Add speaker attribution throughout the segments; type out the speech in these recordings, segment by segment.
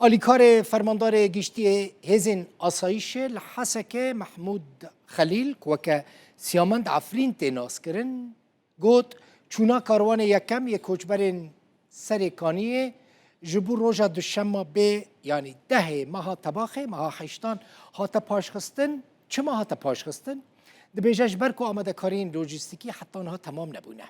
Speaker 1: آلیکار فرماندار گشتی هزین آسایش لحسک محمود خلیل که سیامند عفرین تناس کرن گوت چونا کاروان یکم یک کوچبرین سرکانیه جبو روژا دوشنبه به یعنی 10 ماه تباخه ماه هشتان هاتا پاشخستن چه ماه هاتا پاشخستن دبیجش برکو آمده کارین لوجستیکی حتی آنها تمام نبونه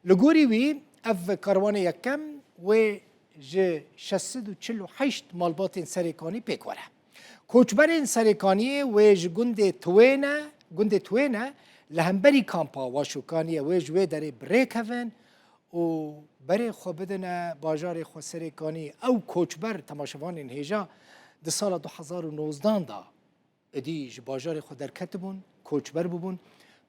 Speaker 1: لگوری وی اف کاروان یکم و ج 648 مالبات سرکانی پیکوره کوچبرین سرکانی و ج گند توینه لهمبری کامپا واشوکانیه و جوه داره بریک هفن و برای خو بدن باجار خو سرکانی او کوچبر تماشوان هیجا ده سال 2019 دا ادیج باجار خو در کتبون کوچبر ببون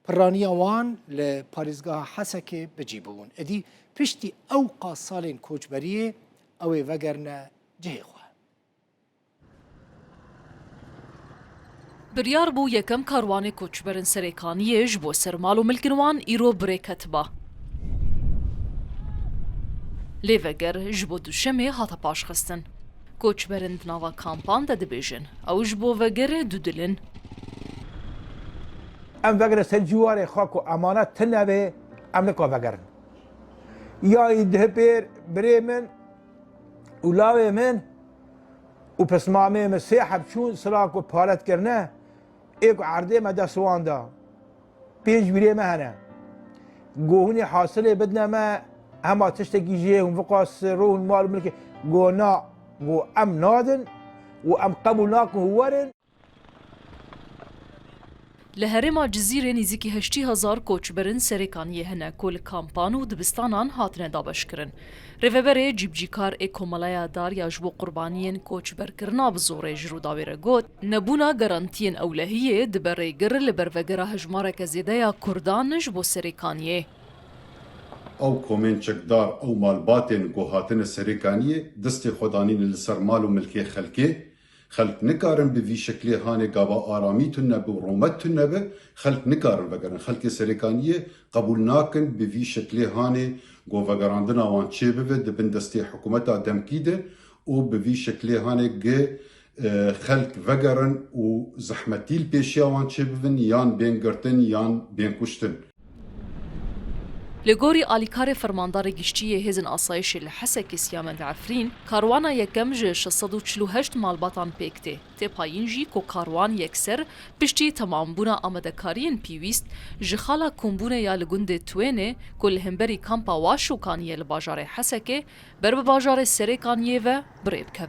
Speaker 1: پرانی وان لپاریزگاه حسکه بجی ببون ادی پشتی او قاسالین کوچبریه او وگرنه جه خو
Speaker 2: بریار بو یکم کاروان کوچبرن سرکانیه جبو سرمال و ملکنوان ایرو بریکت با لیوگر جبو دوشمه هاتا پاش خستن کوچبرن دناوا کامپان ده دبیجن او جبو وگر دودلن
Speaker 3: ام وگر سر جوار خاک و امانت تنبه ام نکا وگرن یا ده پیر بری من اولاوی من و پس مامه مسیحب چون سراک و پارت کرنه ایک عرضه ما دستوان دا پیش بیره ما هنه گوهونی حاصله بدنا ما هما تشتكي جيهم فقاس روح المال ملكي قونا قو ام نادن و ام قبولناكم هورن
Speaker 2: لهرما جزیره نزیکی 80,000 کوچبرن سرکانیه هنه کل کامپان و دبستانان هاتنه دابش کرن. ریوبره جیبجیکار اکومالای دار یا جبو قربانیین کوچبر کرنا بزوره جرو داویره گوت نبونا گارانتین اولهیه دبره گر لبروگره هجماره که زیده یا کردان جبو سرکانیه.
Speaker 4: او کومن چکدار او مالباتن گوهاتن سرکانیه دست خودانین لسر مال و ملکی خلق نکارن به وی شکلی هانه گاوا آرامی تن نبه و رومت تن نبه خلق نکارن وگرن خلق سرکانیه قبول ناکن به وی شکلی هانه گو وگراندن آوان چه بوه دبن دستی حکومت آدم کیده و به وی شکلی هانه گه خلق وگرن و زحمتیل پیشی آوان چه بوه یان بین گرتن یان بین کشتن
Speaker 2: لگوری آلیکار فرماندار گشتی هزن آسایش لحسک سیامند عفرین کاروانا یکم جه 648 مالباتان پیکته تی پایین جی که کاروان یکسر پشتی تمام بونا آمدکارین پیویست جخالا کمبونه یا لگند توینه کل همبری کامپا واشوکانیه لباجار حسکه بر بباجار سرکانیه و بریب که